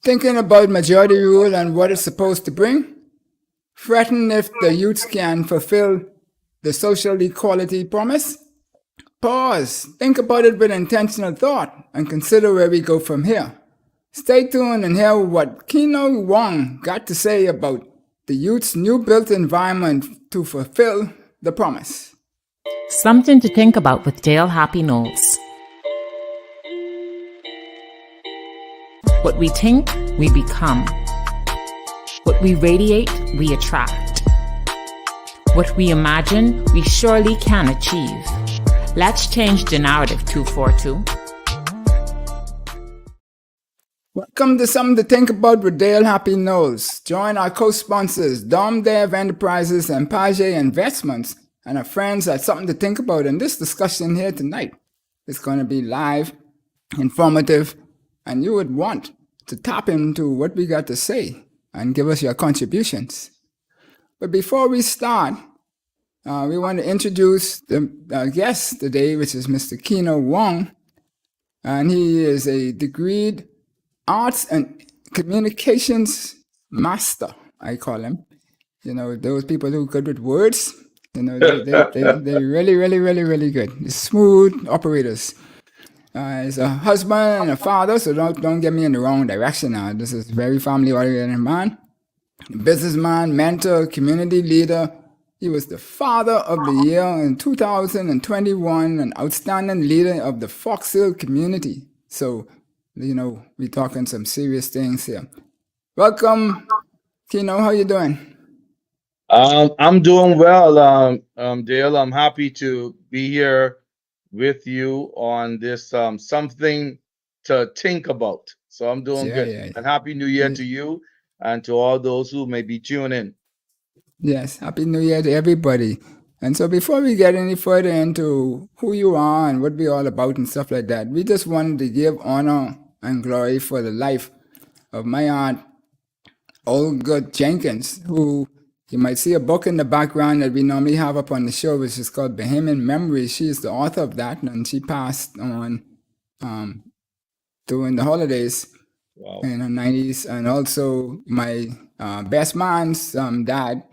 Thinking about majority rule and what it's supposed to bring? Threaten if the youths can fulfill the social equality promise? Pause, think about it with intentional thought, and consider where we go from here. Stay tuned and hear what Keno Wong got to say about the youth's new built environment to fulfill the promise. Something to think about with Dale Happy Knowles. What we think, we become. What we radiate, we attract. What we imagine, we surely can achieve. Let's change the narrative 242. Welcome to Something to Think About with Dale Happy Knowles. Join our co-sponsors, Dom Dev Enterprises and Page Investments, and our friends at Something to Think About in this discussion here tonight. It's going to be live, informative, and you would want to tap into what we got to say and give us your contributions. But before we start, we want to introduce the guest today, which is Mr. Keno Wong, and he is a degreed arts and communications master, I call him. You know, those people who are good with words, you know, they're really, really, really, really good. They're smooth operators. He's a husband and a father, so don't get me in the wrong direction now. This is a very family-oriented man. Businessman, mentor, community leader. He was the Father of the Year in 2021, an outstanding leader of the Fox Hill community. So, you know, we're talking some serious things here. Welcome, Keno. How you doing? I'm doing well, Dale. I'm happy to be here with you on this something to think about. So I'm doing good. Yeah. And Happy New Year to you and to all those who may be tuning in. Yes, Happy New Year to everybody. And so before we get any further into who you are and what we're all about and stuff like that, we just wanted to give honor and glory for the life of my aunt, Olga Jenkins, who you might see a book in the background that we normally have up on the show, which is called Bohemian Memories. She is the author of that, and she passed on during the holidays in her 90s. And also my best man's dad,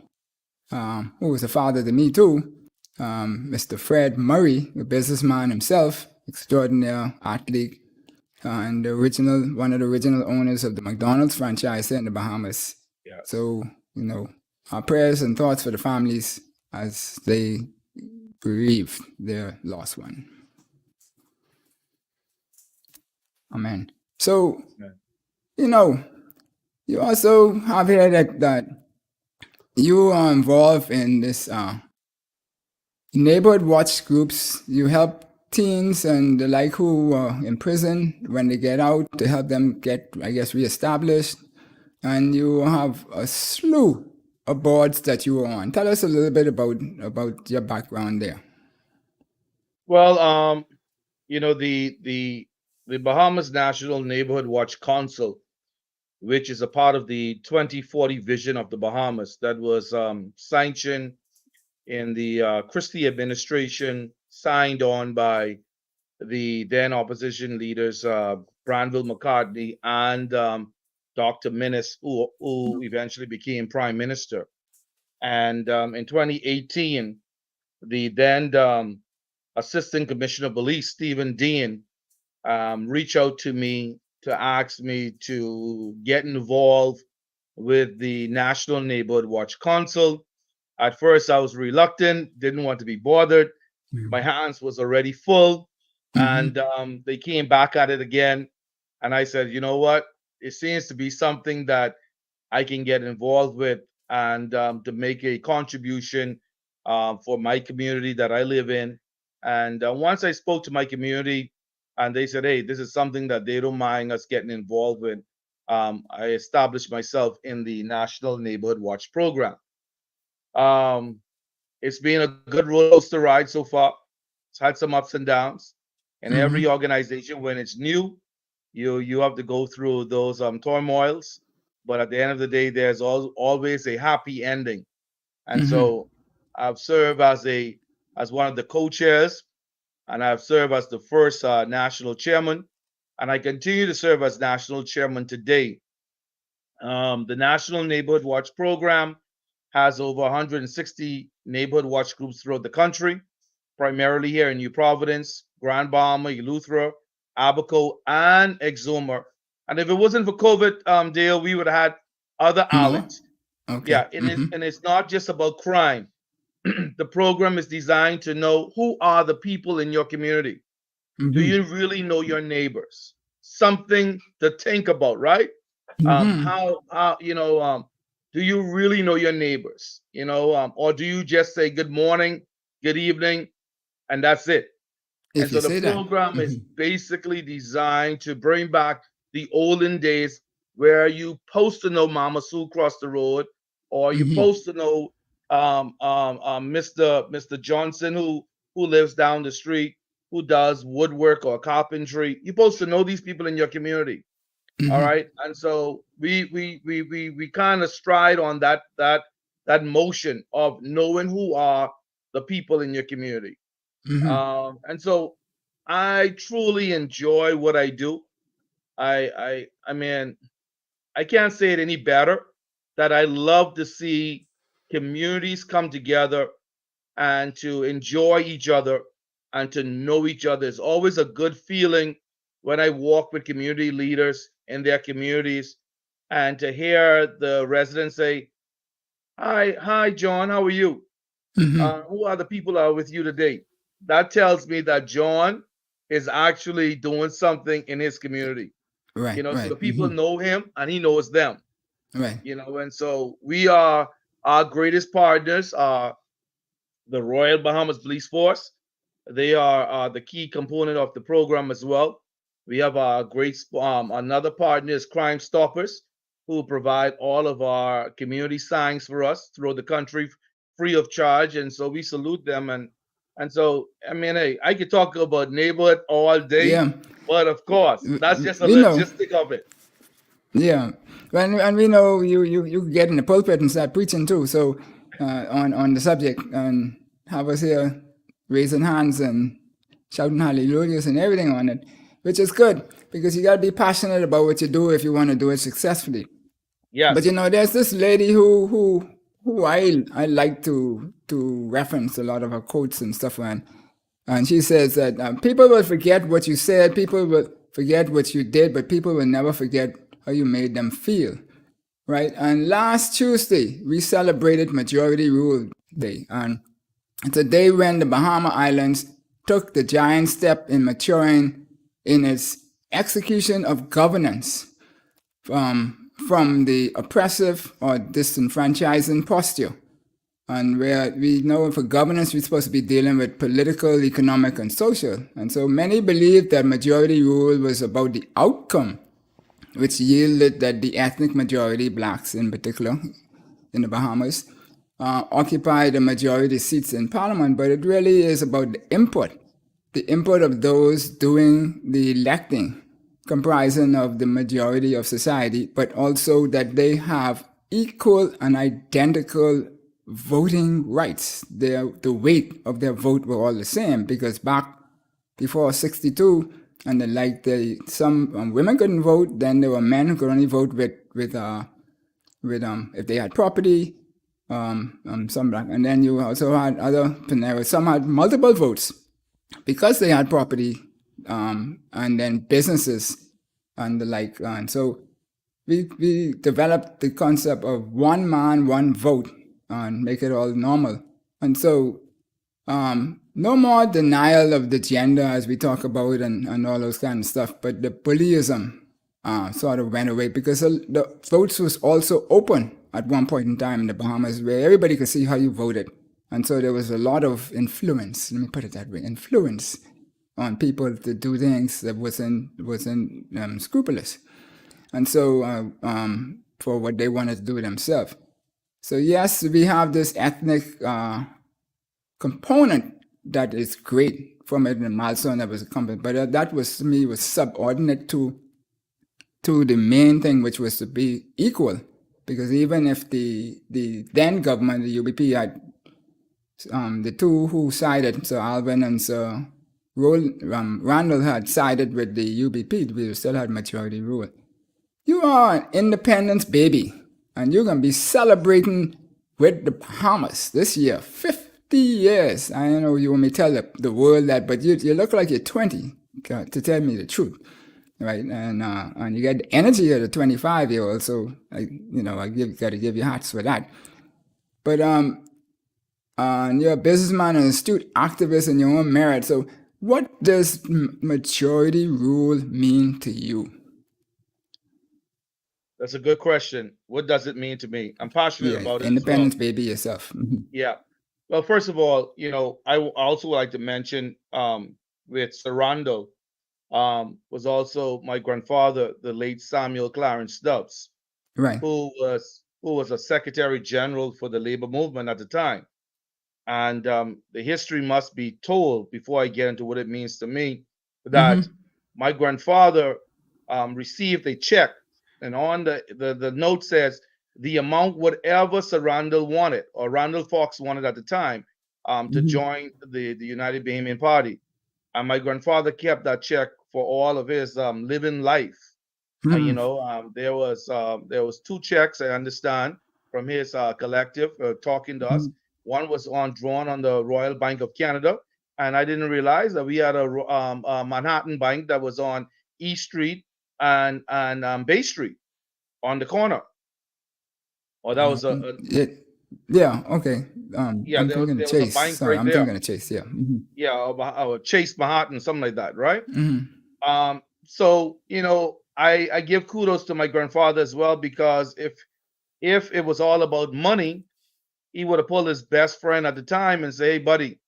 who was a father to me too, Mr. Fred Murray, a businessman himself, extraordinary athlete, and one of the original owners of the McDonald's franchise here in the Bahamas. Yeah. So, you know, our prayers and thoughts for the families as they bereave their lost one. Amen. So, you know, you also have here that you are involved in this neighborhood watch groups. You help teens and the like who are in prison when they get out to help them get, I guess, reestablished. And you have a slew of boards that you are on. Tell us a little bit about your background there. Well, you know, the Bahamas National Neighborhood Watch Council, which is a part of the 2040 vision of the Bahamas that was sanctioned in the Christie administration, signed on by the then opposition leaders, Granville McCartney and Dr. Minnis, who eventually became prime minister. And in 2018, the then Assistant Commissioner of Police, Stephen Dean, reached out to me to ask me to get involved with the National Neighborhood Watch Council. At first, I was reluctant, didn't want to be bothered. My hands was already full, and they came back at it again. And I said, you know what? It seems to be something that I can get involved with and to make a contribution for my community that I live in. And once I spoke to my community, and they said, hey, this is something that they don't mind us getting involved with, I established myself in the National Neighborhood Watch Program. It's been a good roller coaster ride so far. It's had some ups and downs. And every organization, when it's new, you have to go through those turmoils. but at the end of the day, there's always a happy ending. And Mm-hmm. so I've served as one of the co-chairs, and I've served as the first national chairman, and I continue to serve as national chairman today. The National Neighborhood Watch Program has over 160 neighborhood watch groups throughout the country, primarily here in New Providence, Grand Bahama, Eleuthera, Abaco, and Exuma. And if it wasn't for COVID, Dale, we would have had other More. outlets. Okay. Yeah, and it's not just about crime. The program is designed to know who are the people in your community. Do Mm-hmm. you really know your neighbors? Something to think about, right? Mm-hmm. How do you really know your neighbors? Or do you just say good morning, good evening, and that's it? And If you so the say that. program is Mm-hmm. basically designed to bring back the olden days where you supposed to know Mama Sue across the road, or you Mm-hmm. supposed to know Mr. Johnson who lives down the street, who does woodwork or carpentry. You're supposed to know these people in your community. All Mm-hmm. right. And so we kind of stride on that motion of knowing who are the people in your community. Mm-hmm. And so I truly enjoy what I do. I mean, I can't say it any better that I love to see communities come together and to enjoy each other and to know each other. It's always a good feeling when I walk with community leaders in their communities and to hear the residents say, hi, John, how are you? Mm-hmm. Who are the people that are with you today? That tells me that John is actually doing something in his community. Right. So Right. the people Mm-hmm. know him and he knows them. Right. And so we are our greatest partners are the Royal Bahamas Police Force. They are the key component of the program as well. We have our another partner is Crime Stoppers, who provide all of our community signs for us throughout the country free of charge. And so we salute them. And so, I mean, hey, I could talk about neighborhood all day, Yeah. but of course, that's just a We know. logistic of it. Yeah, and we know you get in the pulpit and start preaching too. So on the subject and have us here raising hands and shouting hallelujahs and everything on it, which is good because you got to be passionate about what you do if you want to do it successfully. But Yes. there's this lady who I like to reference a lot of her quotes and stuff and she says that people will forget what you said, people will forget what you did, but people will never forget how you made them feel, right? And last Tuesday we celebrated Majority Rule Day, and it's a day when the Bahama Islands took the giant step in maturing in its execution of governance from the oppressive or disenfranchising posture. And where we know for governance, we're supposed to be dealing with political, economic, and social. And so many believe that majority rule was about the outcome, which yielded that the ethnic majority, blacks in particular, in the Bahamas, occupy the majority seats in parliament. But it really is about the input of those doing the electing, comprising of the majority of society, but also that they have equal and identical voting rights. The weight of their vote were all the same because back before 62, and some women couldn't vote. Then there were men who could only vote with if they had property. Some black, and then you also had some had multiple votes because they had property, and then businesses and the like. And so we developed the concept of one man, one vote, and make it all normal. And so no more denial of the gender as we talk about and all those kind of stuff, but the bullyism sort of went away because the votes was also open at one point in time in the Bahamas where everybody could see how you voted. And so there was a lot of influence, let me put it that way, influence on people to do things that wasn't scrupulous. And so for what they wanted to do themselves. So yes, we have this ethnic component that is great from it, and milestone that was accomplished, but that was to me was subordinate to to the main thing, which was to be equal. Because even if the then government, the UBP, had the two who sided, Sir Alvin and Sir Randall had sided with the UBP, we still had majority rule. You are an independence baby, and you're going to be celebrating with the Bahamas this year, 50 years. I don't know you want me to tell the world that, but you look like you're 20, to tell me the truth, right? And you get the energy of the 25-year-old, so I got to give you hats for that. But you're a businessman, an astute activist in your own merit. So, what does majority rule mean to you? That's a good question. What does it mean to me? I'm passionate about it as well. Independence, baby, yourself. Yeah. Well, first of all, I also like to mention with Sir Randall, was also my grandfather, the late Samuel Clarence Stubbs, Right. who was a Secretary General for the labor movement at the time. And the history must be told before I get into what it means to me, that my grandfather received a check, and on the note says the amount whatever Sir Randall wanted, or Randall Fox wanted at the time, to join the United Bahamian Party. And my grandfather kept that check for all of his living life. There was two checks, I understand, from his collective talking to us. One was drawn on the Royal Bank of Canada, and I didn't realize that we had a Manhattan Bank that was on East Street and Bay Street on the corner. Or that was yeah, okay. yeah, I'm there was thinking of a Chase. bank Sorry, right I'm there. thinking of Chase, yeah. Yeah, or Chase Manhattan, something like that, right? So I give kudos to my grandfather as well, because if it was all about money, he would have pulled his best friend at the time and say, "Hey, buddy,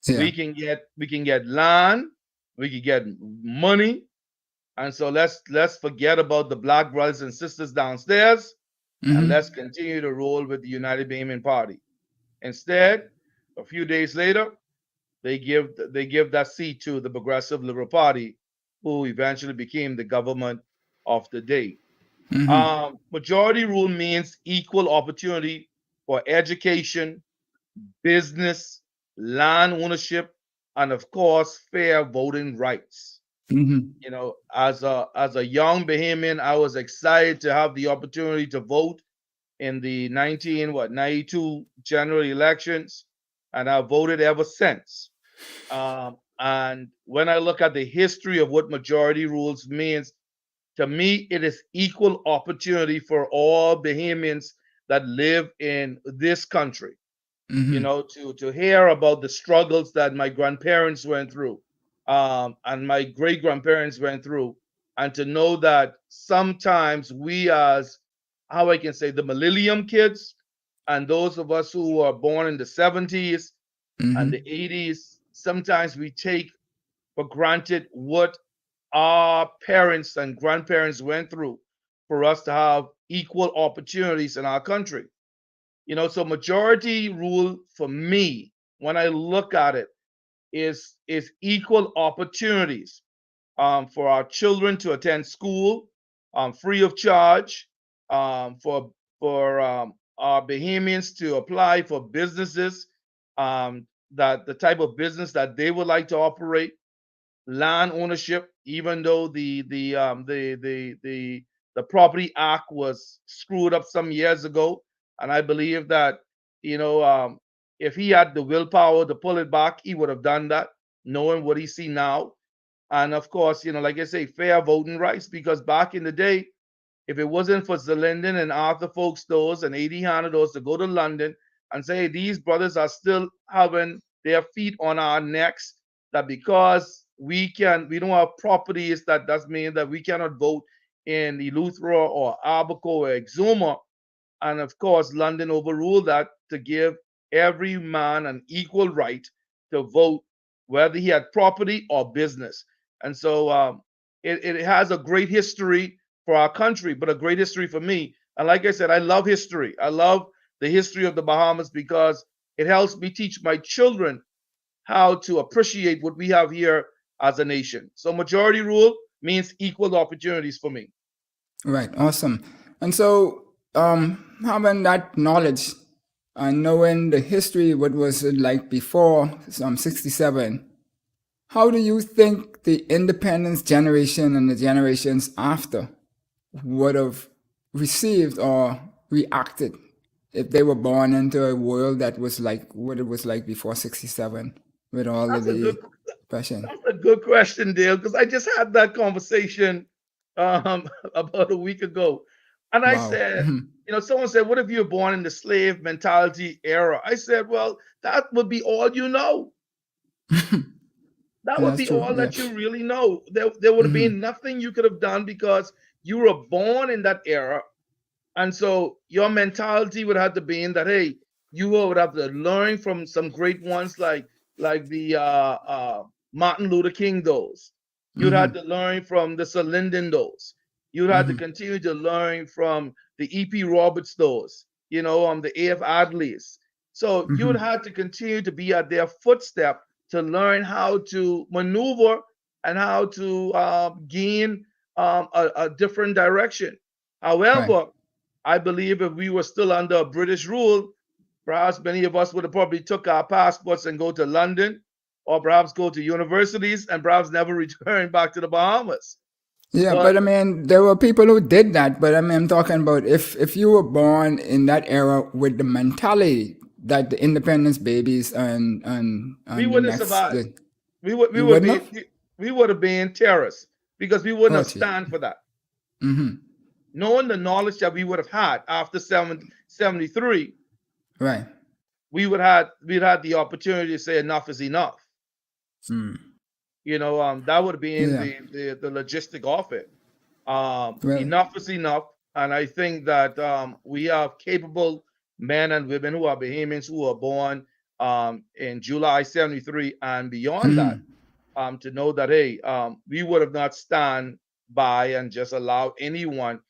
we can get land, we can get money, and so let's forget about the black brothers and sisters downstairs, and let's continue to roll with the United Bahamian Party." Instead, a few days later, they give that seat to the Progressive Liberal Party, who eventually became the government of the day. Majority rule means equal opportunity for education, business, land ownership, and of course, fair voting rights. As a young Bahamian, I was excited to have the opportunity to vote in the 92 general elections, and I voted ever since. And when I look at the history of what majority rules means, to me, it is equal opportunity for all Bahamians that live in this country. To hear about the struggles that my grandparents went through, and my great grandparents went through, and to know that sometimes we, as how I can say, the millennium kids, and those of us who were born in the 70s and the 80s, sometimes we take for granted what our parents and grandparents went through for us to have equal opportunities in our country. So majority rule for me, when I look at it, is equal opportunities for our children to attend school free of charge, for our Bahamians to apply for businesses, that the type of business that they would like to operate, land ownership, even though the Property Act was screwed up some years ago, and I believe that if he had the willpower to pull it back, he would have done that, knowing what he see now. And of course, like I say, fair voting rights, because back in the day, if it wasn't for Zelinden and Arthur Folkestores and A.D. Hanados to go to London and say, hey, these brothers are still having their feet on our necks, that because we don't have properties, that does mean that we cannot vote in Eleuthera or Abaco or Exuma. And of course, London overruled that to give every man an equal right to vote, whether he had property or business. And so it has a great history for our country, but a great history for me. And like I said, I love history. I love the history of the Bahamas, because it helps me teach my children how to appreciate what we have here as a nation. So majority rule means equal opportunities for me. Right. Awesome. And so, having that knowledge and knowing the history, what was it like before 67, how do you think the independence generation and the generations after would have received or reacted if they were born into a world that was like what it was like before 67 with all of That's a good the oppression? that's a good question, Dale, because I just had that conversation about a week ago. And I Wow. said, someone said, what if you were born in the slave mentality era? I said, well, that would be all you know. That And would that's be true. all Yeah. that you really know. There would have Hmm. been nothing you could have done because you were born in that era. And so your mentality would have to be in that, hey, you would have to learn from some great ones like the Martin Luther King those. You'd have Hmm. to learn from the Sir Lyndon those. You'd have to Hmm. continue to learn from the E.P. Roberts those, the A.F. Adleys. So you would Hmm. have to continue to be at their footstep to learn how to maneuver and how to gain a different direction. Right. However, I believe if we were still under British rule, perhaps many of us would have probably took our passports and go to London, or perhaps go to universities and perhaps never return back to the Bahamas. Yeah, But but I mean, there were people who did that. But I mean, I'm talking about if you were born in that era with the mentality that the independence babies we and the wouldn't have next, survived. We would we you would wouldn't be have. we would have been terrorists because we wouldn't Oh, have gee. stand for that. Mm-hmm. Knowing the knowledge that we would have had after 73, Right. we'd had the opportunity to say enough is enough. Mm. That would have been Yeah. the logistic of it. Well. Enough is enough, and I think that we have capable men and women who are Bahamians who are born in July 73 and beyond that, Mm-hmm. to know that hey, we would have not stand by and just allow anyone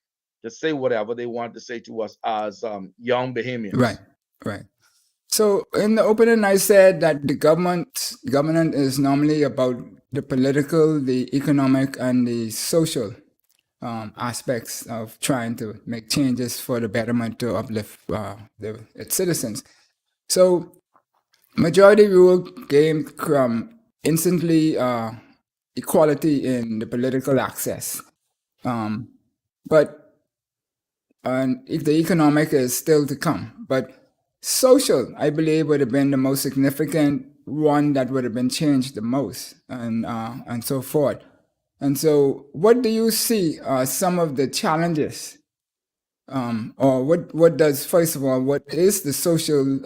to say whatever they want to say to us as young Right. Bahamians. Right. So in the opening, I said that the government is normally about the political, the economic, and the social aspects of trying to make changes for the betterment to uplift its citizens. So majority rule came from instantly equality in the political access, but and if the economic is still to come. But social, I believe, would have been the most significant one that would have been changed the most, and so forth. And so, what do you see are some of the challenges, or what does first of all, what is the social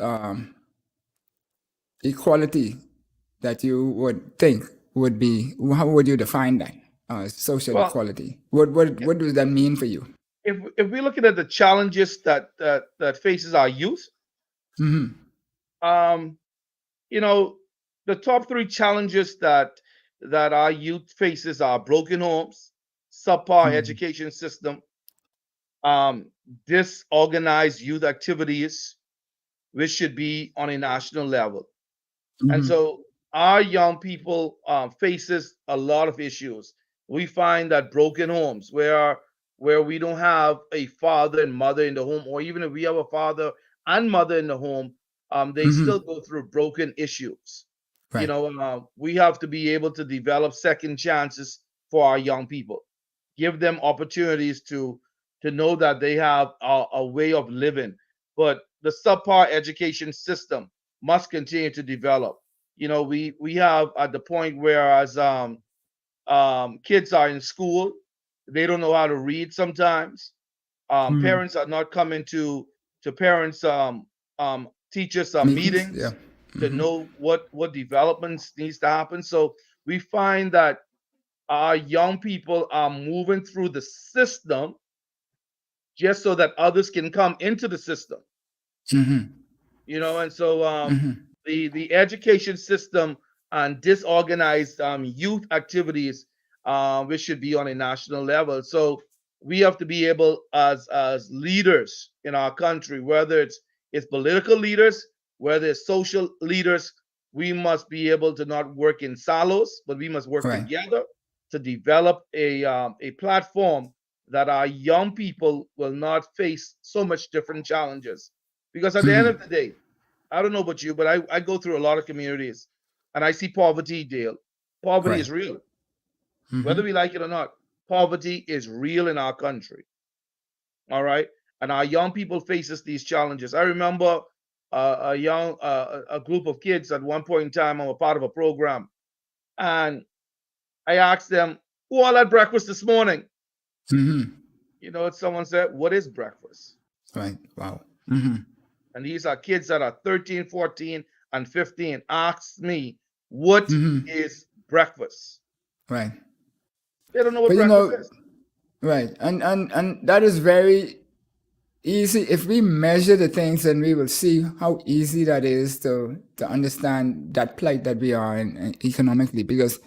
equality that you would think would be? How would you define that social Well, equality? What does that mean for you? if we're looking at the challenges that faces our youth, Hmm. um, you know, the top three challenges that our youth faces are broken homes, subpar Hmm. education system, um, disorganized youth activities, which should be on a national level. And Hmm. so our young people faces a lot of issues. We find that broken homes where we don't have a father and mother in the home, or even if we have a father and mother in the home, they still Hmm. go through broken issues. Right. We have to be able to develop second chances for our young people, give them opportunities to know that they have a way of living. But the subpar education system must continue to develop. We have at the point where as kids are in school, they don't know how to read sometimes. Mm. Parents are not coming to parents teachers Meetings. Yeah. meetings to Hmm. know what developments needs to happen. So we find that our young people are moving through the system just so that others can come into the system. Hmm. And so Hmm. the education system and disorganized youth activities, which should be on a national level. So we have to be able, as leaders in our country, whether it's political leaders, whether it's social leaders, we must be able to not work in silos, but we must work Right. together to develop a platform that our young people will not face so much different challenges. Because at the end Mhm. of the day, I don't know about you, but I go through a lot of communities and I see poverty, Dale. Poverty Right. is real, whether Mhm. we like it or not. Poverty is real in our country. All right. And our young people faces these challenges. I remember a group of kids at one point in time. I'm a part of a program, and I asked them, "Who all had breakfast this morning?" Mhm. You know what someone said? "What is breakfast?" Right. Wow. Mhm. And these are kids that are 13, 14, and 15. Asked me, "What Mhm. is breakfast?" Right. They don't know what But you breakfast know, is. right. And that is very easy. If we measure the things, then we will see how easy that is to understand that plight that we are in economically. Because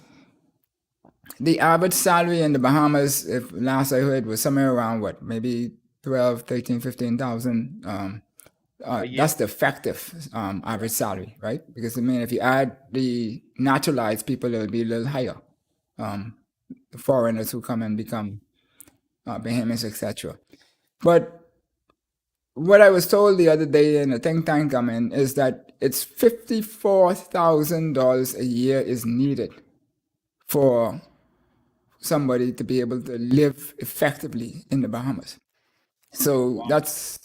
the average salary in the Bahamas, if last I heard, was somewhere around what, maybe 12, 13, 15,000. A year. That's the effective average salary, right? Because I mean, if you add the naturalized people, it'll be a little higher. The foreigners who come and become Bahamians, etc. But what I was told the other day in a think tank I'm in is that it's $54,000 a year is needed for somebody to be able to live effectively in the Bahamas. So Wow. that's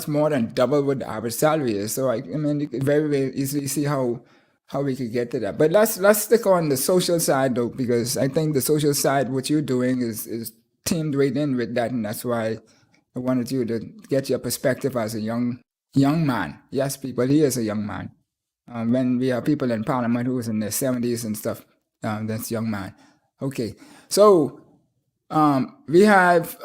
more than double what the average salary is. So I mean, you could very very easily see how we could get to that. But let's stick on the social side though, because I think the social side, what you're doing is teamed right in with that, and that's why I wanted you to get your perspective as a young man. Yes, people, he is a young man. When we have people in parliament who's in their 70s and stuff, that's young man. Okay, so we have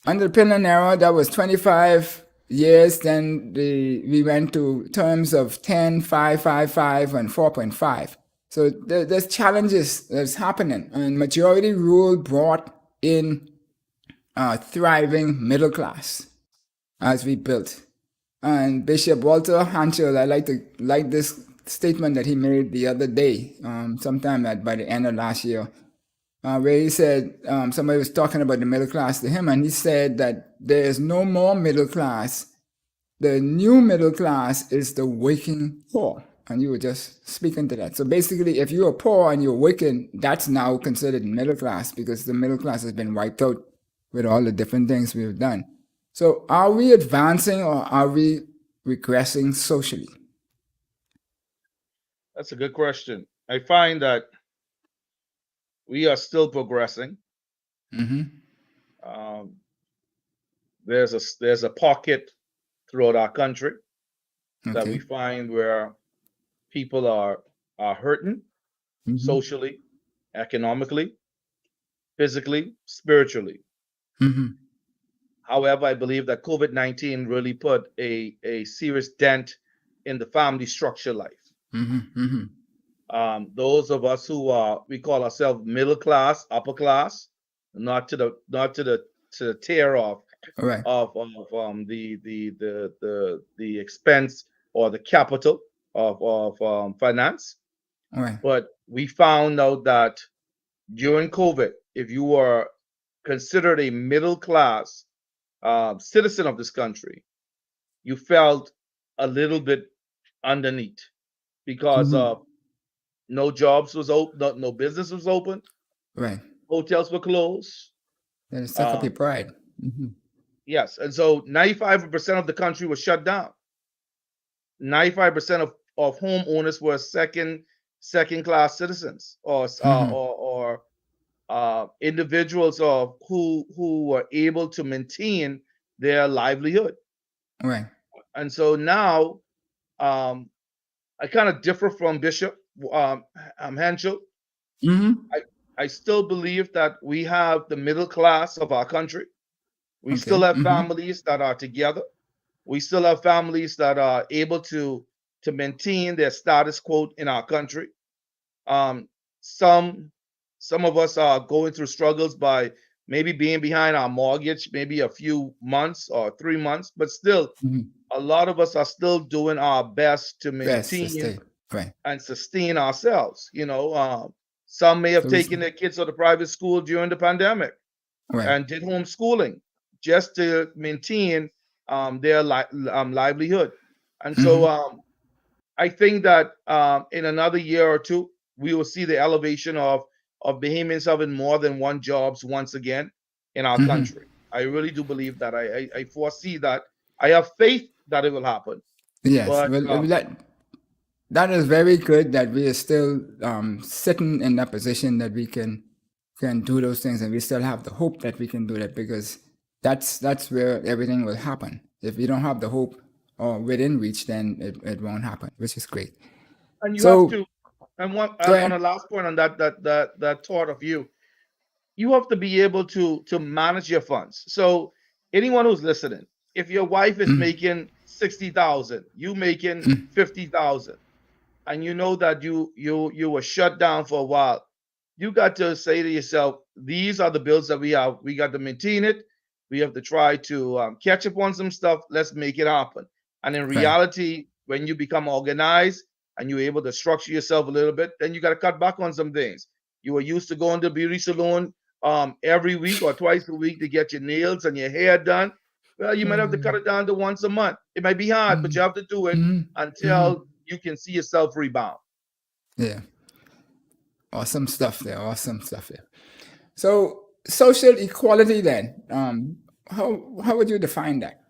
under the Pinland era, that was 25 years. Then we went to terms of 10, 5, 5, 5, and 4.5. So there's challenges that's happening. And majority rule brought in a thriving middle class as we built. And Bishop Walter Hanschel, I like this statement that he made the other day, sometime by the end of last year, where he said somebody was talking about the middle class to him, and he said that there is no more middle class. The new middle class is the working poor. And you were just speaking to that. So basically, if you are poor and you're working, that's now considered middle class because the middle class has been wiped out with all the different things we've done. So are we advancing or are we regressing socially? That's a good question. I find that we are still progressing. Mm-hmm. Um, there's a pocket throughout our country that we Okay. find where people are hurting Mm-hmm. socially, economically, physically, spiritually. Mm-hmm. However, I believe that COVID-19 really put a serious dent in the family structure life. Mm-hmm. Mm-hmm. Those of us who are we call ourselves middle class, upper class, not to the tier All right. the expense or the capital of finance. All right. But we found out that during COVID, if you were considered a middle class citizen of this country, you felt a little bit underneath because Mm-hmm. no jobs was open, no business was open, Right. hotels were closed. Then suck up your Um, pride. Mm-hmm. yes, and so 95% of the country was shut down. 95% of homeowners were second class citizens Mm-hmm. or individuals of who were able to maintain their livelihood. Right. And so now um, I kind of differ from Bishop Henschel. Mm-hmm. I, I still believe that we have the middle class of our country. We still Okay. have Mm-hmm. families that are together. We still have families that are able to maintain their status quo in our country. Um, some some of us are going through struggles by maybe being behind our mortgage, maybe a few months or 3 months, but still, Mm-hmm. a lot of us are still doing our best to Best to maintain stay. Right. and sustain ourselves. Some may have So we taken their kids to the private school during the pandemic. Right. and did homeschooling just to maintain their livelihood. And so Mm-hmm. I think that in another year or two, we will see the elevation of Bahamians having more than one jobs once again in our Mm-hmm. country. I really do believe that. I foresee that. I have faith that it will happen. Yes. But Well, that is very good that we are still sitting in that position that we can do those things, and we still have the hope that we can do that, because that's where everything will happen. If we don't have the hope or within reach, then it won't happen, which is great. and you have So to, and one go on ahead. a last point on that thought of you have to be able to manage your funds. So anyone who's listening, if your wife is Mm, making 60,000, you making mm, 50,000, and you know that you were shut down for a while, you got to say to yourself, these are the bills that we have. We got to maintain it. We have to try to catch up on some stuff. Let's make it happen. And in right. reality, when you become organized and you're able to structure yourself a little bit, then you got to cut back on some things. You were used to going to beauty salon every week or twice a week to get your nails and your hair done. Well, you might have to cut it down to once a month. It might be hard, but Mm, you have to do it mm, mm, until you can see yourself rebound. yeah. Awesome stuff there. Awesome stuff there. So social equality then. How would you define that?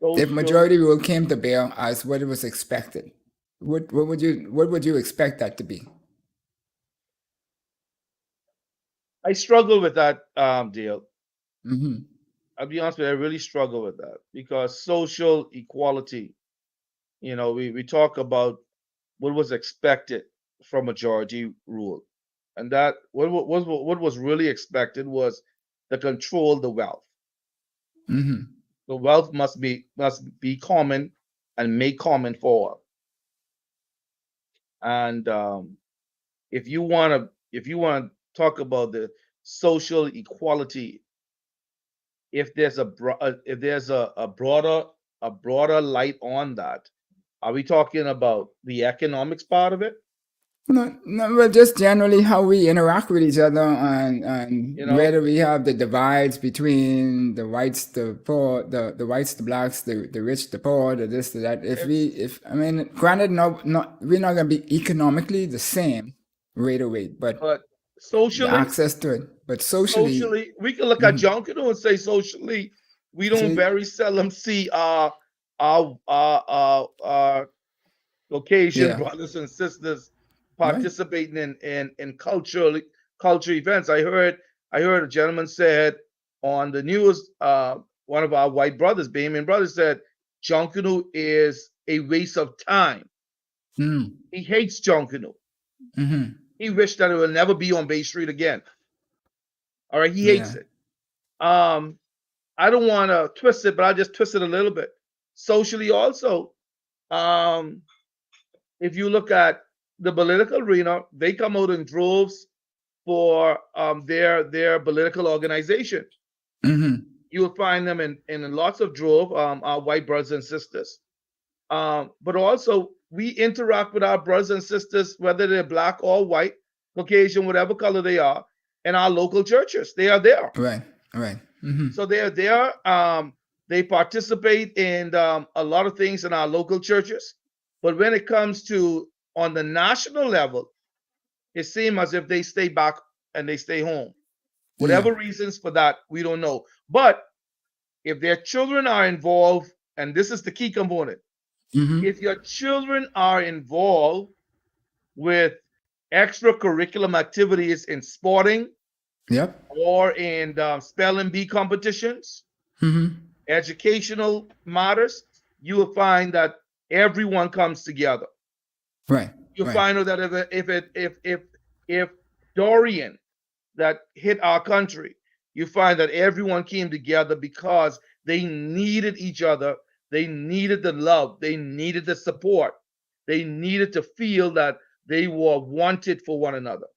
If Social, majority rule came to bear as what it was expected, what would you expect that to be? I struggle with that deal. Mm-hmm. I'll be honest with you, I really struggle with that because social equality, we talk about what was expected from majority rule. And that what was really expected was to control the wealth. Mm-hmm. The wealth must be common and made common for all. And if you want to talk about the social equality, if there's a broader light on that, are we talking about the economics part of it? No, no, well, just generally how we interact with each other, and You know, whether we have the divides between the whites, the poor, the whites, the blacks, the rich, the poor, the this, the that. it's If I mean, granted, no, not we're not gonna be economically the same rate of weight, but but the socially, access to it. But socially, socially, we can look at mm-hmm. Junkanoo and say socially, we don't See, very seldom see our Caucasian yeah, brothers and sisters right. participating in culture events. I heard a gentleman said on the news, one of our white brothers, Bahamian brothers, said Junkanoo is a waste of time. Mm, He hates Junkanoo. mm-hmm. He wished that it will never be on Bay Street again. All right, he hates Yeah. it. Um, I don't want to twist it, but I'll just twist it a little bit. Socially, also, um, if you look at the political arena, they come out in droves for their political organization. Mm-hmm. You will find them in lots of drove, our white brothers and sisters. But also, we interact with our brothers and sisters, whether they're black or white, Caucasian, whatever color they are, in our local churches. They are there. Right. Right. Mm-hmm. So they are there. They participate in a lot of things in our local churches. But when it comes to on the national level, it seems as if they stay back and they stay home. Yeah. Whatever reasons for that, we don't know. But if their children are involved, and this is the key component, Mm-hmm. if your children are involved with extracurriculum activities in sporting Yep. or in spelling bee competitions, Mm-hmm. educational matters, you will find that everyone comes together. Right. You'll Right. find out that if Dorian that hit our country, you find that everyone came together because they needed each other. They needed the love. They needed the support. They needed to feel that they were wanted for one another.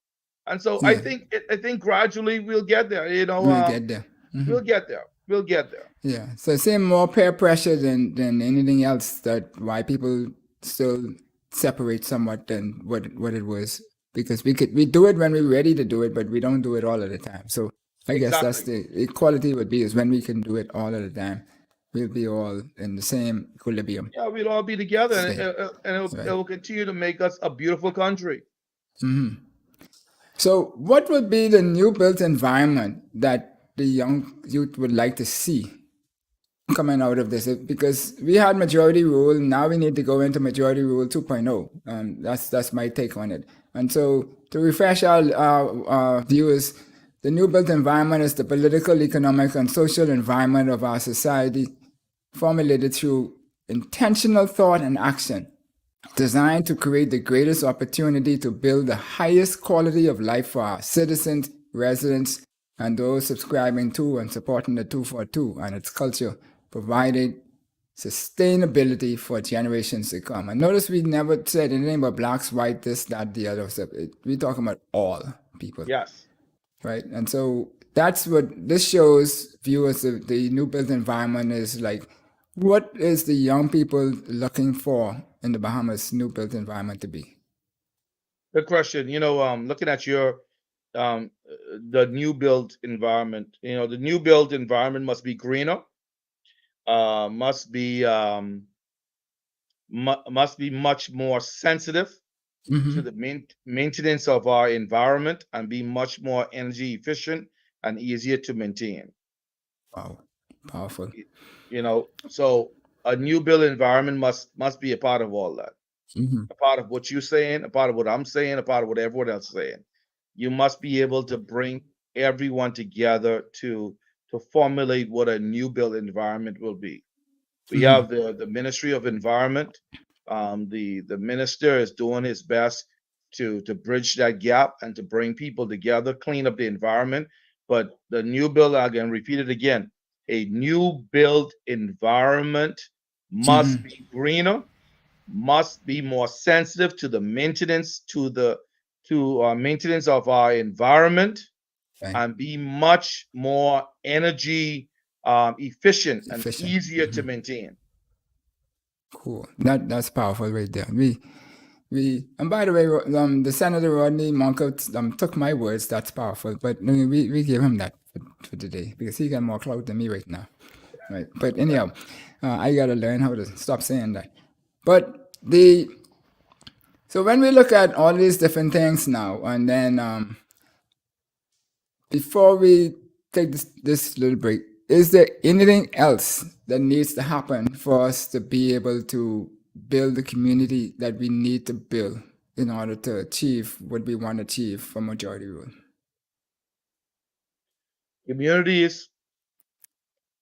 And so I Yeah. think I think gradually we'll get there. We'll get there. Mm-hmm. We'll get there. We'll get there. Yeah. So it seems more peer pressure than anything else, that why people still separate somewhat than what it was, because we do it when we're ready to do it, but we don't do it all of the time. So I guess that's Exactly. the equality would be is when we can do it all at a time. We'll be all in the same equilibrium Yeah, we'll all be together, state, and it right? will continue to make us a beautiful country. So, what would be the new built environment that the young youth would like to see coming out of this? Because we had majority rule, now we need to go into majority rule 2.0. That's my take on it. And so, to refresh our viewers, the new built environment is the political, economic, and social environment of our society formulated through intentional thought and action, designed to create the greatest opportunity to build the highest quality of life for our citizens, residents, and those subscribing to and supporting the 242 and its culture, providing sustainability for generations to come. And notice we never said anything about blacks, white, this, that, the other stuff. We're talking about all people, Yes. right? And so that's what this shows viewers of the new built environment is like. What is the young people looking for in the Bahamas new built environment to be? Good question. Looking at your the new built environment, the new built environment must be greener, must be must be much more sensitive to the maintenance of our environment and be much more energy efficient and easier to maintain. Wow, powerful. So a new built environment must be a part of all that. A part of what you're saying, a part of what I'm saying, a part of what everyone else is saying. You must be able to bring everyone together to formulate what a new built environment will be. We have the Ministry of Environment. The minister is doing his best to bridge that gap and to bring people together, clean up the environment. But the new build, again, repeat it again, a new built environment must be greener, must be more sensitive to the maintenance maintenance of our environment, Right. and be much more energy efficient and Efficient. easier to maintain. Cool. That's powerful right there. We and by the way, the Senator Rodney Monk took my words. That's powerful. But we give him that for today because he got more clout than me right now. Right. But anyhow, I gotta learn how to stop saying that. But so when we look at all these different things now, and then before we take this little break, is there anything else that needs to happen for us to be able to build the community that we need to build in order to achieve what we want to achieve for majority rule? Communities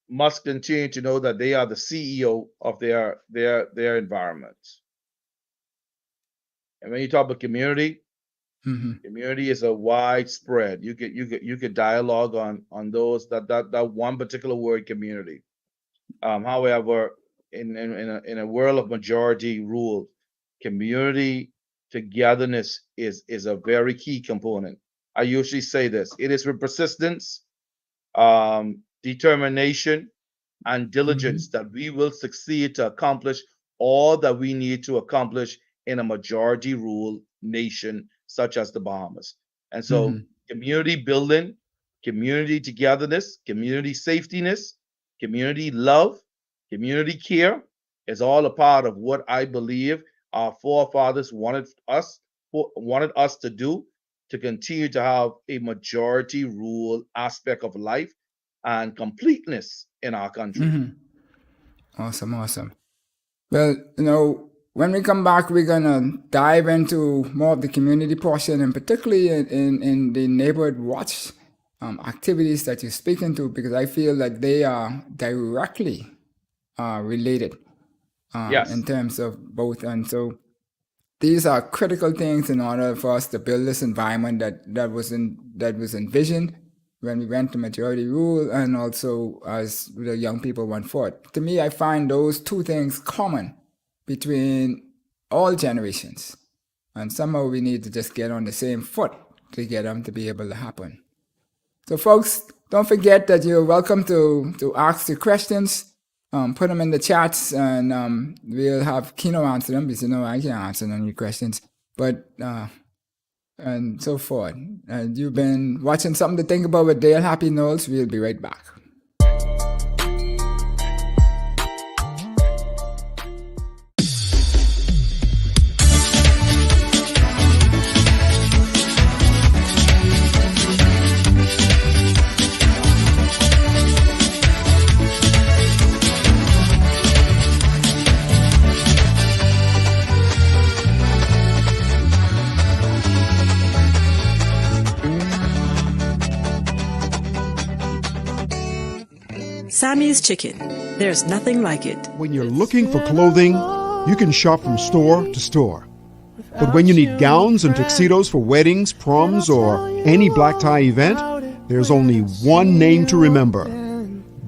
must continue to know that they are the CEO of their environments. And when you talk about community, community is a widespread. You could dialogue on those that one particular word, community. However, in a world of majority rule, community togetherness is a very key component. I usually say this: it is with persistence, determination, and diligence that we will succeed to accomplish all that we need to accomplish in a majority rule nation such as the Bahamas. And so community building, community togetherness, community safetyness, community love, community care is all a part of what I believe our forefathers wanted us to do to continue to have a majority rule aspect of life and completeness in our country. Awesome. Well, when we come back, we're gonna dive into more of the community portion, and particularly in the neighborhood watch activities that you're speaking to, because I feel that they are directly related Yes. in terms of both. And so these are critical things in order for us to build this environment that was envisioned when we went to majority rule, and also as the young people went forward. To me, I find those two things common between all generations, and somehow we need to just get on the same foot to get them to be able to happen. So folks, don't forget that you're welcome to ask your questions. Put them in the chats, and we'll have Keno answer them, because I can't answer any questions. But and so forth. And you've been watching Something to Think About with Dale Happy Knowles. We'll be right back. Sammy's Chicken. There's nothing like it. When you're looking for clothing, you can shop from store to store. But when you need gowns and tuxedos for weddings, proms, or any black tie event, there's only one name to remember.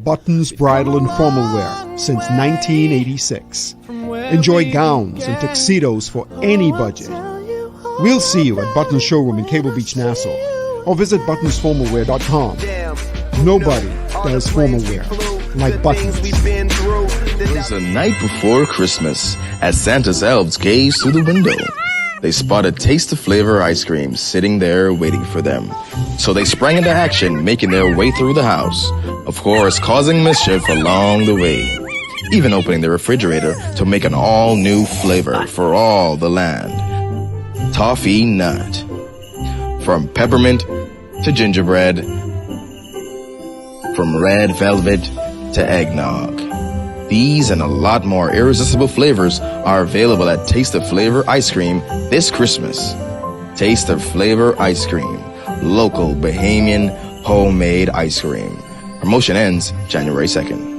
Buttons Bridal and Formal Wear since 1986. Enjoy gowns and tuxedos for any budget. We'll see you at Buttons Showroom in Cable Beach, Nassau, or visit buttonsformalwear.com. Nobody does formal wear like Buttons. It was the night before Christmas as Santa's elves gazed through the window. They spotted Taste the Flavor ice cream sitting there waiting for them. So they sprang into action, making their way through the house, of course causing mischief along the way, even opening the refrigerator to make an all-new flavor for all the land. Toffee Nut. From peppermint to gingerbread, from red velvet to eggnog. These and a lot more irresistible flavors are available at Taste the Flavor Ice Cream this Christmas. Taste the Flavor Ice Cream, local Bahamian homemade ice cream. Promotion ends January 2nd.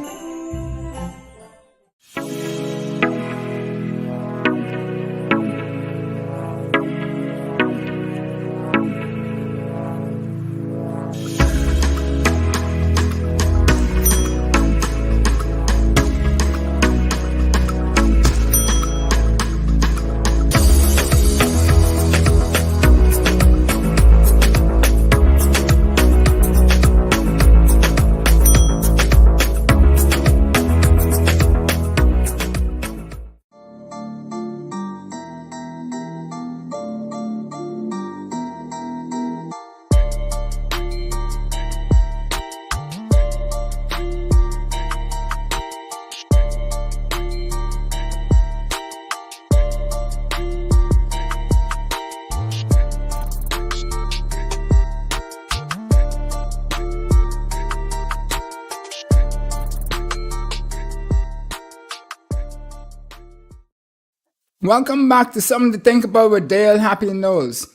Welcome back to Something to Think About with Dale Happy Knowles.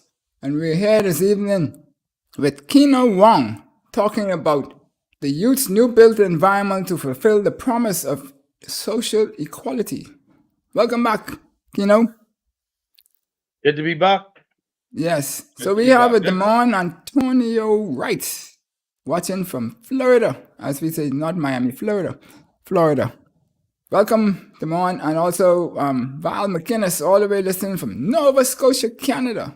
And we're here this evening with Keno Wong talking about the youth's new built environment to fulfill the promise of social equality. Welcome back, Keno. Good to be back. Yes. So Good we to be have a back. Damon Antonio Wright watching from Florida, as we say, not Miami, Florida. Welcome, Damon, and also Val McInnes, all the way listening from Nova Scotia, Canada.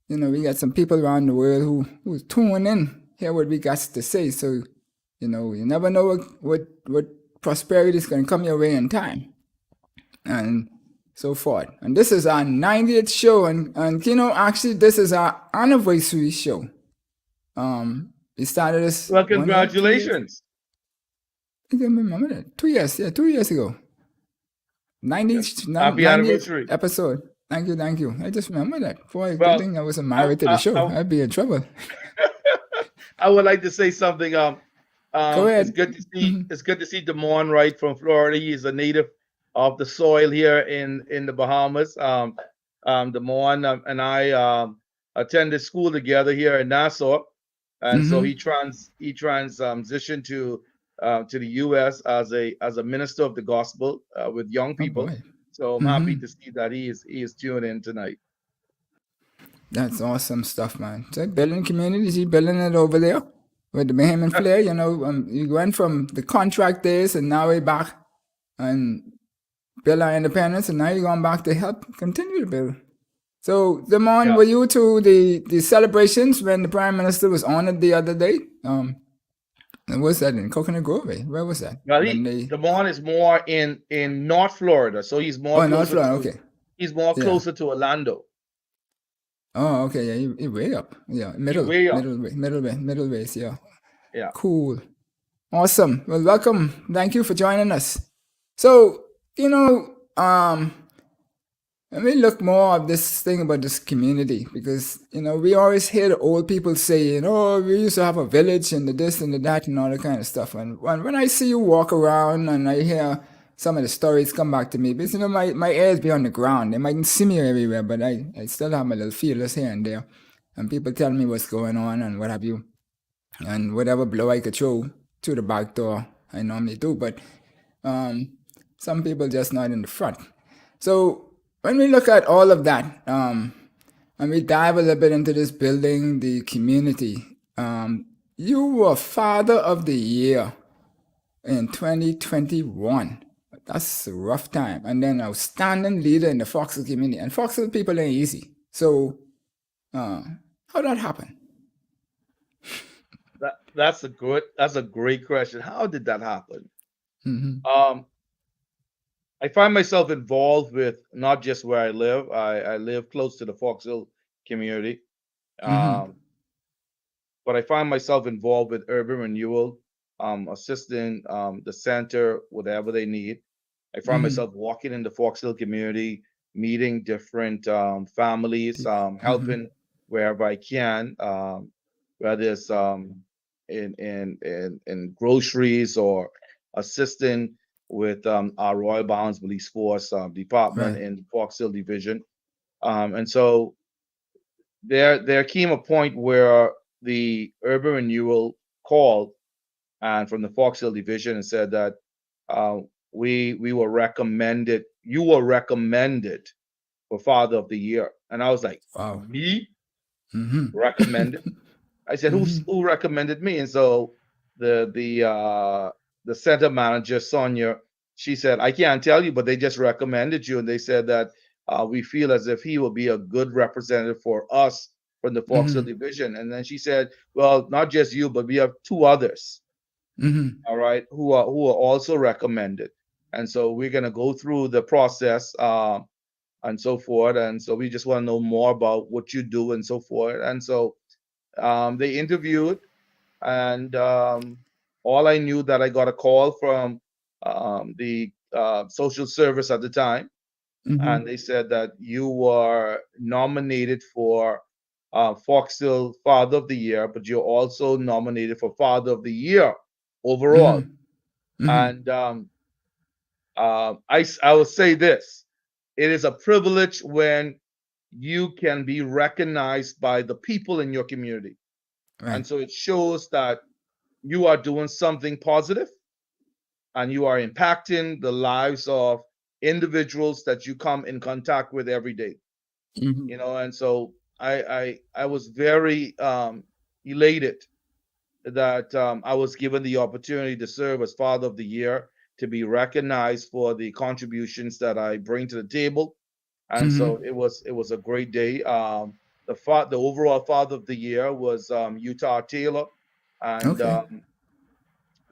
You know, we got some people around the world who tune in, hear what we got to say. So, you know, you never know what prosperity is going to come your way in time, and so forth. And this is our 90th show, and you know, actually, this is our anniversary show. We started this. Well, 1 year, 2 years. congratulations. I can remember that. 2 years, 2 years ago. 90th, Happy 90th anniversary. episode. Thank you. I just remember that. Boy, Well, good thing I wasn't married to the show. I'd be in trouble. I would like to say something. Go ahead. It's good to see. It's good to see Damon Wright from Florida. He's a native of the soil here in the Bahamas. Damon and I attended school together here in Nassau, and so he transitioned to the U.S. as a minister of the gospel with young people. boy. So I'm happy to see that he is tuned in tonight. That's awesome stuff, man. So building communities, you building it over there with the Bahamian flair. You know, you went from the contract days and now we're back and build our independence, and now you're going back to help continue to build. So, Damon, were you to the celebrations when the Prime Minister was honored the other day? Was that in Coconut Grove? Where was that? Well, When Damon is more in North Florida, so he's more North closer Florida, to, okay. he's more Yeah. closer to Orlando. Oh, okay. Yeah, you way up. Yeah, Way up. middle ways. Yeah, Yeah. cool. Awesome. Well, welcome. Thank you for joining us. So, let me look more at this thing about this community because, we always hear the old people saying, oh, we used to have a village and the this and the that and all that kind of stuff. And when I see you walk around and I hear some of the stories come back to me, because, my ears be on the ground. They mightn't see me everywhere, but I still have my little feelers here and there. And people tell me what's going on and what have you. And whatever blow I could throw to the back door, I normally do. But some people just not in the front. So when we look at all of that, and we dive a little bit into this building, the community, you were Father of the Year in 2021. That's a rough time. And then outstanding leader in the Foxville community. And Foxville people ain't easy. So how that happen? That's a great question. How did that happen? Mm-hmm. I find myself involved with not just where I live. I live close to the Foxville community. Mm-hmm. But I find myself involved with urban renewal, assisting the center, whatever they need. I find Mm-hmm. myself walking in the Foxville community, meeting different families, Mm-hmm. helping wherever I can, whether it's in groceries or assisting with our Royal Bounds Police Force department Right. in the Foxville division. And so there came a point where the urban renewal called and from the Foxville division and said that uh, we were recommended, you were recommended for Father of the Year. And I was like, Wow. me Mm-hmm. recommended? I said, Mm-hmm. who recommended me? And so the center manager, Sonia, she said, I can't tell you, but they just recommended you. And they said that we feel as if he will be a good representative for us from the Foxville Mm-hmm. division. And then she said, well, not just you, but we have two others, Mm-hmm. all right, who are also recommended. And so we're gonna go through the process and so forth. And so we just want to know more about what you do and so forth. And so they interviewed, and all I knew that I got a call from the social service at the time, Mm-hmm. and they said that you were nominated for Foxville Father of the Year, but you're also nominated for Father of the Year overall. Mm-hmm. Mm-hmm. And I will say this: it is a privilege when you can be recognized by the people in your community. Right. And so it shows that you are doing something positive and you are impacting the lives of individuals that you come in contact with every day. Mm-hmm. And so I was very elated that I was given the opportunity to serve as Father of the Year, to be recognized for the contributions that I bring to the table. And Mm-hmm. so it was a great day. The overall Father of the Year was Utah Taylor, and Okay.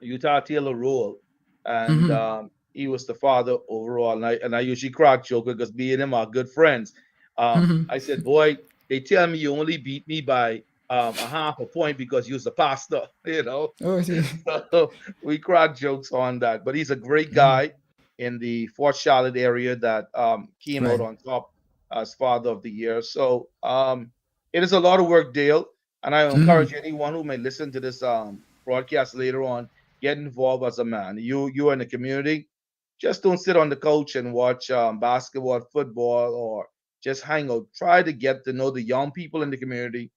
Utah Taylor role, and Mm-hmm. he was the father overall. And I usually crack joke because me and him are good friends. Mm-hmm. I said, boy, they tell me you only beat me by a half a point because you're the pastor, you know. Oh, see. So we crack jokes on that. But he's a great Mm-hmm. guy in the Fort Charlotte area that came out Right. on top as Father of the Year. So it is a lot of work, Dale. And I encourage Mm-hmm. anyone who may listen to this broadcast later on, get involved as a man. You are in the community. Just don't sit on the couch and watch basketball, football, or just hang out. Try to get to know the young people in the community.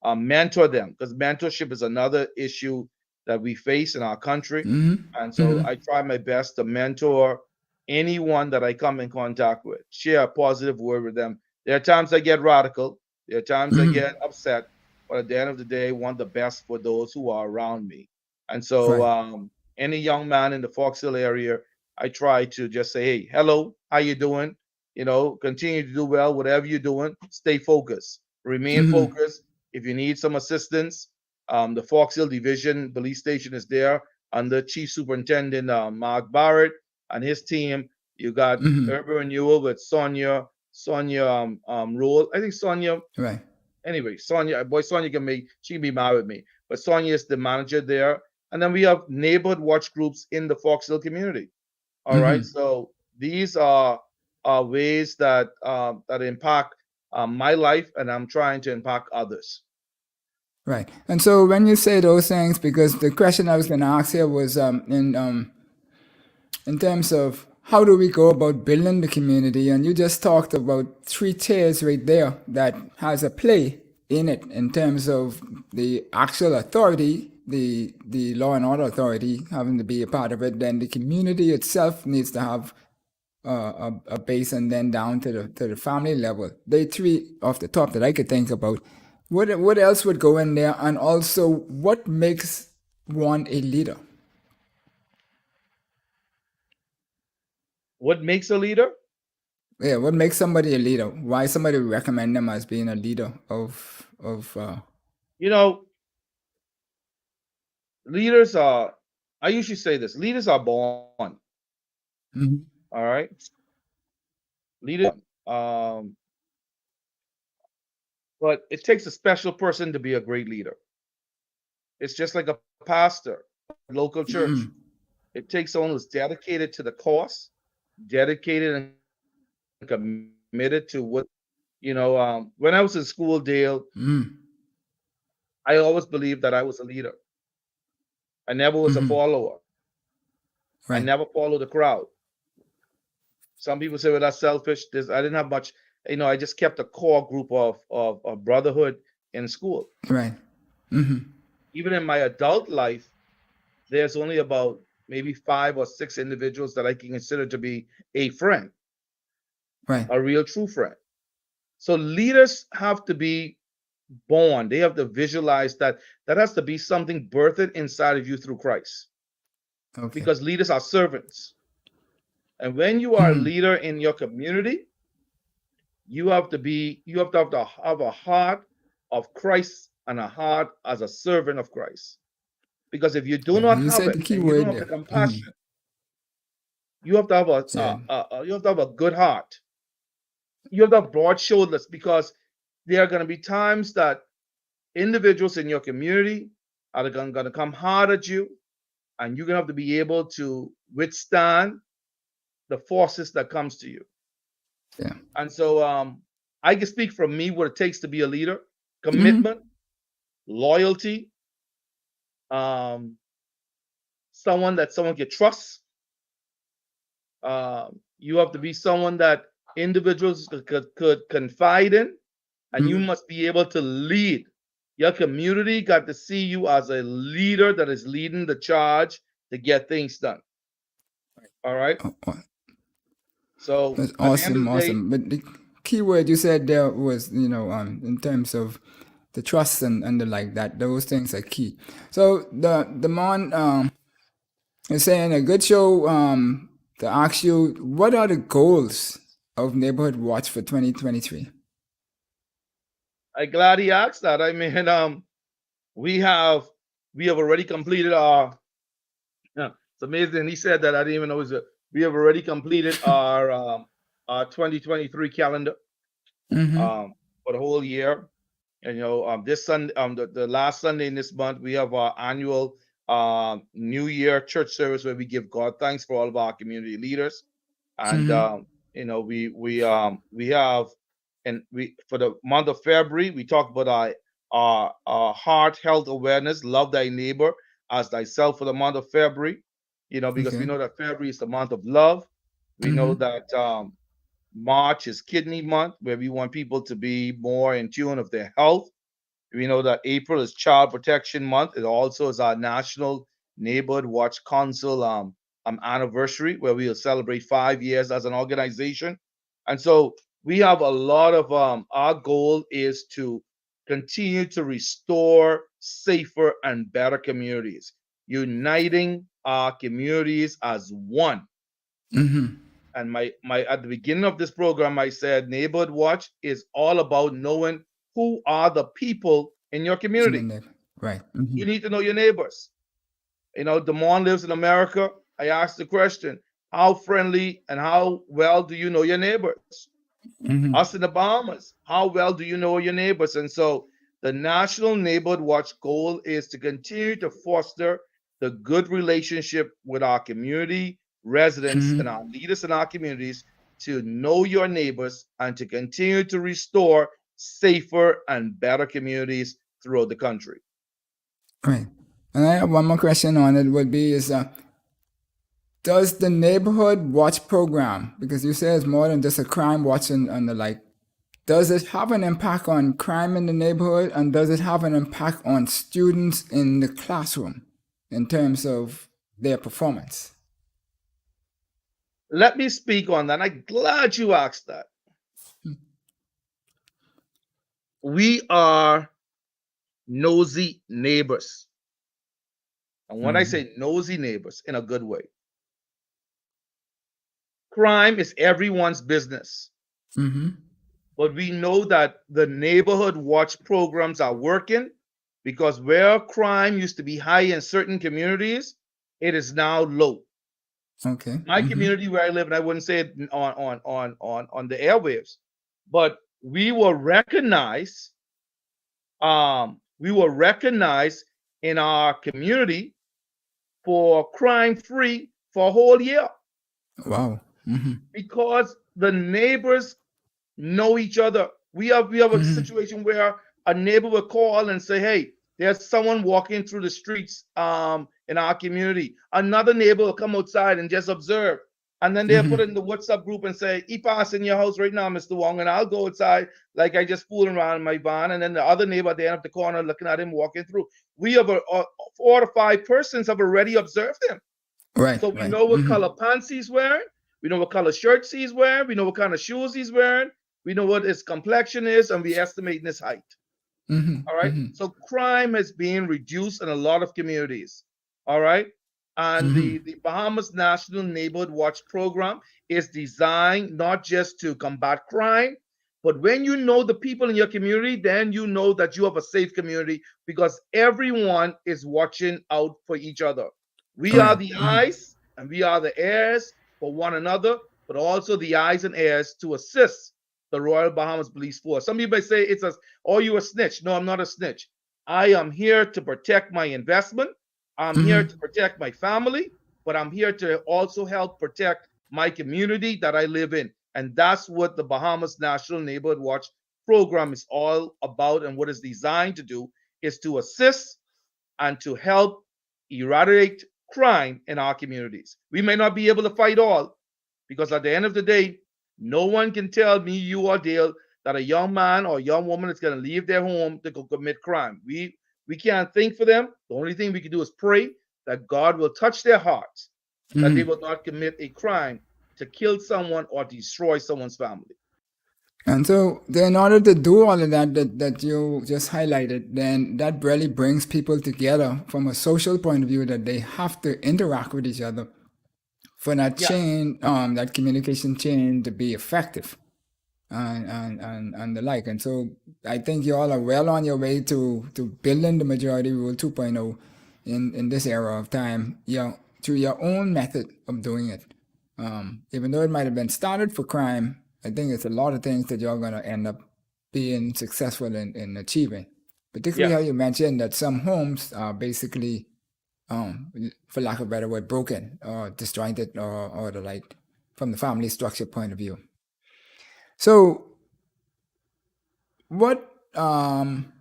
Mentor them, because mentorship is another issue that we face in our country. And Mm-hmm. so Mm-hmm. I try my best to mentor anyone that I come in contact with. Share a positive word with them. There are times I get radical. There are times I Mm-hmm. get upset. But at the end of the day, I want the best for those who are around me. And so, Right. any young man in the Foxville area, I try to just say, "Hey, hello, how you doing? Continue to do well, whatever you're doing. Stay focused, remain Mm-hmm. focused. If you need some assistance, the Foxville Division Police Station is there under Chief Superintendent Mark Barrett and his team. You got Mm-hmm. Urban Renewal with Sonia Rule. I think Sonia Right. Anyway, Sonia she can be mad with me, but Sonia is the manager there. And then we have neighborhood watch groups in the Fox Hill community. All right. So these are ways that that impact my life, and I'm trying to impact others. Right. And so when you say those things, because the question I was going to ask here was in terms of how do we go about building the community, and you just talked about 3 tiers right there that has a play in it in terms of the actual authority, the law and order authority having to be a part of it. Then the community itself needs to have a base, and then down to the family level. They 3 off the top that I could think about. What else would go in there, and also what makes one a leader? What makes a leader? Yeah, what makes somebody a leader? Why somebody would recommend them as being a leader of You know, leaders are. I usually say this: leaders are born. Mhm. All right, leaders. But it takes a special person to be a great leader. It's just like a pastor, a local church. It takes someone who's dedicated to the cause, dedicated and committed to what when I was in school, Dale, I always believed that I was a leader. I never was a follower. I Right. never followed the crowd. Some people say, well, that's selfish. I didn't have much, I just kept a core group of brotherhood in school. Right. Even in my adult life, there's only about maybe 5 or 6 individuals that I can consider to be a friend, Right. a real true friend. So leaders have to be born. They have to visualize that has to be something birthed inside of you through Christ. Okay. Because leaders are servants. And when you are a leader in your community, you have to have a heart of Christ and a heart as a servant of Christ. Because if you do not You have said it the key and you don't word have the there. compassion, you have to have a good heart. You have to have broad shoulders, because there are going to be times that individuals in your community are going to come hard at you, and you're going to have to be able to withstand the forces that comes to you. Yeah. And so I can speak from me what it takes to be a leader: commitment, loyalty, someone that someone can trust. You have to be someone that individuals could confide in, and you must be able to lead. Your community got to see you as a leader that is leading the charge to get things done. All right. So That's at the end of awesome, the day, awesome. But the key word you said there was, in terms of the trust and the like that, those things are key. So the man is saying a good show to ask you, what are the goals of Neighborhood Watch for 2023? I'm glad he asked that. I mean, we have already completed our. It's amazing. He said that. I didn't even know it was we have already completed our 2023 calendar for the whole year. And this Sunday, the last Sunday in this month, we have our annual New Year church service where we give God thanks for all of our community leaders. And we have, and we for the month of February, we talk about our heart health awareness, love thy neighbor as thyself, for the month of February. Because we Okay. know that February is the month of love. We know that March is kidney month, where we want people to be more in tune of their health. We know that April is Child Protection Month. It also is our National Neighborhood Watch Council anniversary, where we will celebrate 5 years as an organization. And so we have a lot of our goal is to continue to restore safer and better communities, uniting our communities as one. And my at the beginning of this program, I said Neighborhood Watch is all about knowing who are the people in your community. Right. You need to know your neighbors. Damon lives in America. I asked the question, how friendly and how well do you know your neighbors? Mhm. Us in the Bahamas, how well do you know your neighbors? And so the National Neighborhood Watch goal is to continue to foster the good relationship with our community residents and Mhm. our leaders in our communities, to know your neighbors and to continue to restore safer and better communities throughout the country. Right. And I have one more question on it would be is does the neighborhood watch program, because you say it's more than just a crime watch and the like, does it have an impact on crime in the neighborhood, and does it have an impact on students in the classroom in terms of their performance? Let me speak on that. I'm glad you asked that. We are nosy neighbors. And when I say nosy neighbors, in a good way, crime is everyone's business. Mm-hmm. But we know that the neighborhood watch programs are working, because where crime used to be high in certain communities, it is now low. Okay. My Mm-hmm. community where I live, and I wouldn't say it on the airwaves, but we were recognized. We were recognized in our community for crime free for a whole year, Wow. Mm-hmm. because the neighbors know each other. We have a Mm-hmm. situation where a neighbor will call and say, "Hey, there's someone walking through the streets in our community." Another neighbor will come outside and just observe, and then they'll put it in the WhatsApp group and say, "He pass in your house right now, Mr. Wong," and I'll go outside like I just fooling around in my van, and then the other neighbor at the end of the corner looking at him walking through. We have 4 to 5 persons have already observed him. Right. So we Right. know what Mm-hmm. color pants he's wearing. We know what color shirts he's wearing. We know what kind of shoes he's wearing. We know what his complexion is, and we estimate his height. Mm-hmm. All right. Mm-hmm. So crime is being reduced in a lot of communities. All right. And Mm-hmm. the Bahamas National Neighborhood Watch Program is designed not just to combat crime, but when you know the people in your community, then you know that you have a safe community, because everyone is watching out for each other. We are Right. the Mm-hmm. eyes and we are the ears for one another, but also the eyes and ears to assist the Royal Bahamas Police Force. Some people may say it's a, "Oh, you a snitch." No, I'm not a snitch. I am here to protect my investment. I'm here Mm-hmm. to protect my family, but I'm here to also help protect my community that I live in. And that's what the Bahamas National Neighborhood Watch program is all about, and what it's designed to do is to assist and to help eradicate crime in our communities. We may not be able to fight all, because at the end of the day, no one can tell me, you, or Dale, that a young man or a young woman is going to leave their home to go commit crime. We can't think for them. The only thing we can do is pray that God will touch their hearts, that they Mm-hmm. will not commit a crime to kill someone or destroy someone's family. And so, in order to do all of that you just highlighted, then that really brings people together from a social point of view, that they have to interact with each other for that Yeah. chain, that communication chain to be effective, and the like. And so, I think you all are well on your way to building the Majority Rule 2.0 in this era of time, through your own method of doing it. Even though it might have been started for crime, I think it's a lot of things that you're going to end up being successful in achieving. Particularly how Yes. you mentioned that some homes are basically, for lack of a better word, broken or disjointed, or the like, from the family structure point of view. So, what um,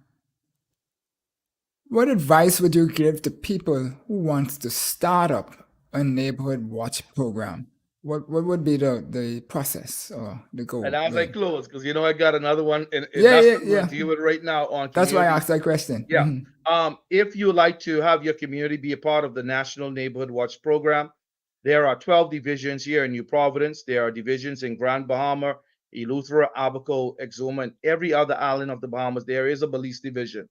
what advice would you give to people who wants to start up a neighborhood watch program? What would be the process or the And goal? as I Right. close, because I got another one, and Yeah, that's yeah, what we're yeah. dealing with right now on That's why I community. asked that question. Yeah. If you like to have your community be a part of the National Neighborhood Watch Program, there are 12 divisions here in New Providence. There are divisions in Grand Bahama, Eleuthera, Abaco, Exuma, and every other island of the Bahamas. There is a police division.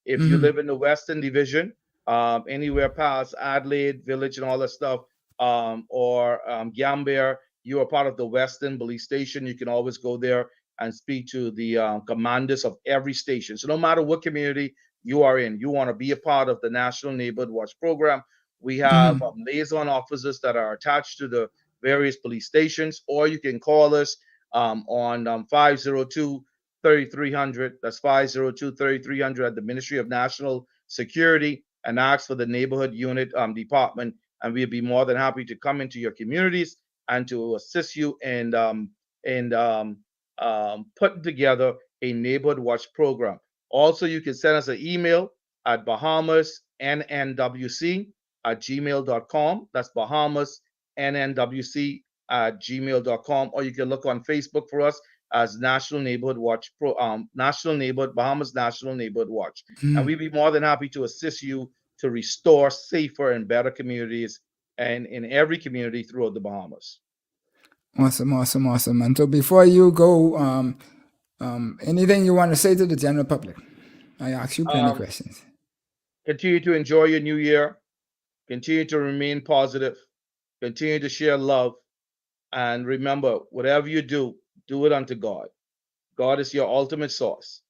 If you live in the Western Division, anywhere past Adelaide Village and all that stuff, or Gambier, you are part of the Western Police Station. You can always go there and speak to the commanders of every station. So no matter what community you are in, you want to be a part of the National Neighborhood Watch Program. We have liaison officers that are attached to the various police stations, or you can call us on 502-3300. That's 502-3300 at the Ministry of National Security, and ask for the neighborhood unit department, and we'd be more than happy to come into your communities and to assist you in putting together a neighborhood watch program. Also, you can send us an email at bahamasnnwc@gmail.com. That's bahamasnnwc@gmail.com. Or you can look on Facebook for us as National Neighborhood Watch Bahamas National Neighborhood Watch. And we'd be more than happy to assist you to restore safer and better communities and in every community throughout the Bahamas. Awesome. And so before you go, anything you want to say to the general public? I asked you plenty of questions. Continue to enjoy your new year. Continue to remain positive. Continue to share love. And remember, whatever you do, do it unto God. God is your ultimate source.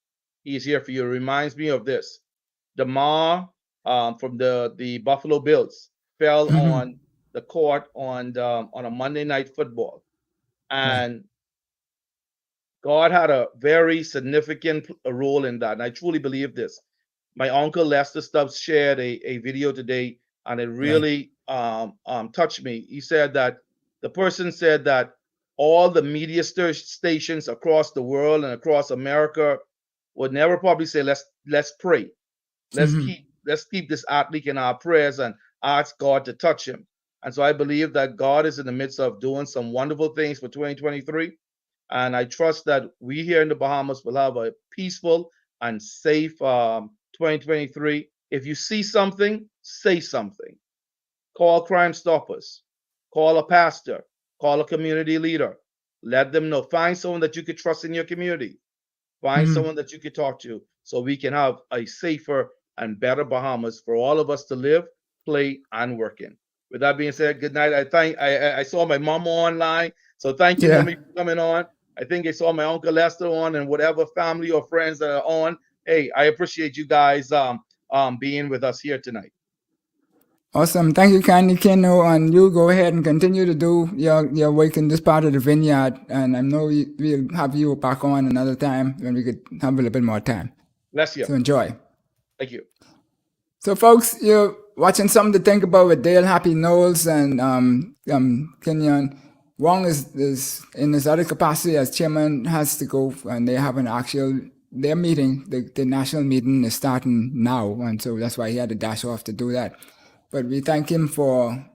He is here for you. It reminds me of this. Damar from the Buffalo Bills fell on the court on a Monday Night Football. And God had a very significant role in that. And I truly believe this. My uncle Lester Stubbs shared a video today, and it really touched me. He said that the person said that all the media stations across the world and across America would never probably say, let's pray. Let's keep this athlete in our prayers and ask God to touch him. And so I believe that God is in the midst of doing some wonderful things for 2023. And I trust that we here in the Bahamas will have a peaceful and safe 2023. If you see something, say something. Call Crime Stoppers. Call a pastor. Call a community leader. Let them know. Find someone that you could trust in your community. Find someone that you could talk to so we can have a safer and better Bahamas for all of us to live, play, and work in. With that being said, good night. I saw my mama online, so thank you for coming on. I think I saw my Uncle Lester on, and whatever family or friends that are on. Hey, I appreciate you guys being with us here tonight. Awesome. Thank you kindly, Keno. And you go ahead and continue to do your work in this part of the vineyard. And I know we'll have you back on another time when we could have a little bit more time. Bless you. So enjoy. Thank you. So folks, you're watching Something to Think About with Dale Happy Knowles, and Keno Wong is in his other capacity as chairman, has to go, and they have their meeting, the national meeting is starting now, and so that's why he had to dash off to do that. But we thank him for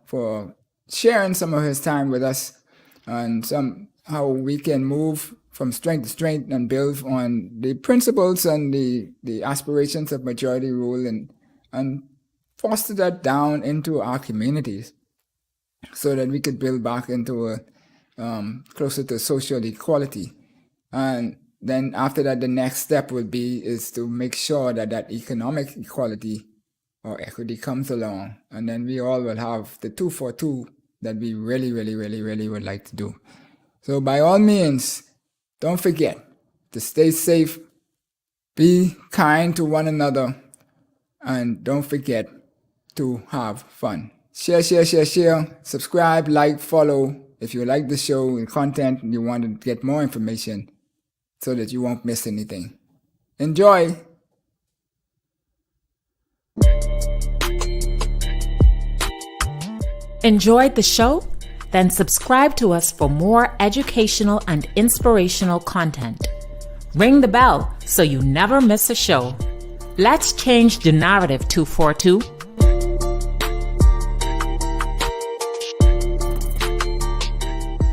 sharing some of his time with us, and how we can move from strength to strength and build on the principles and the aspirations of majority rule, and foster that down into our communities so that we could build back into a closer to social equality. And then after that, the next step is to make sure that economic equality or equity comes along, and then we all will have the 2 for 2 that we really, really, really, really would like to do. So by all means, don't forget to stay safe, be kind to one another, and don't forget to have fun. Share, subscribe, like, follow if you like the show and content and you want to get more information so that you won't miss anything. Enjoy! Enjoyed the show? Then subscribe to us for more educational and inspirational content. Ring the bell so you never miss a show. Let's change the narrative 242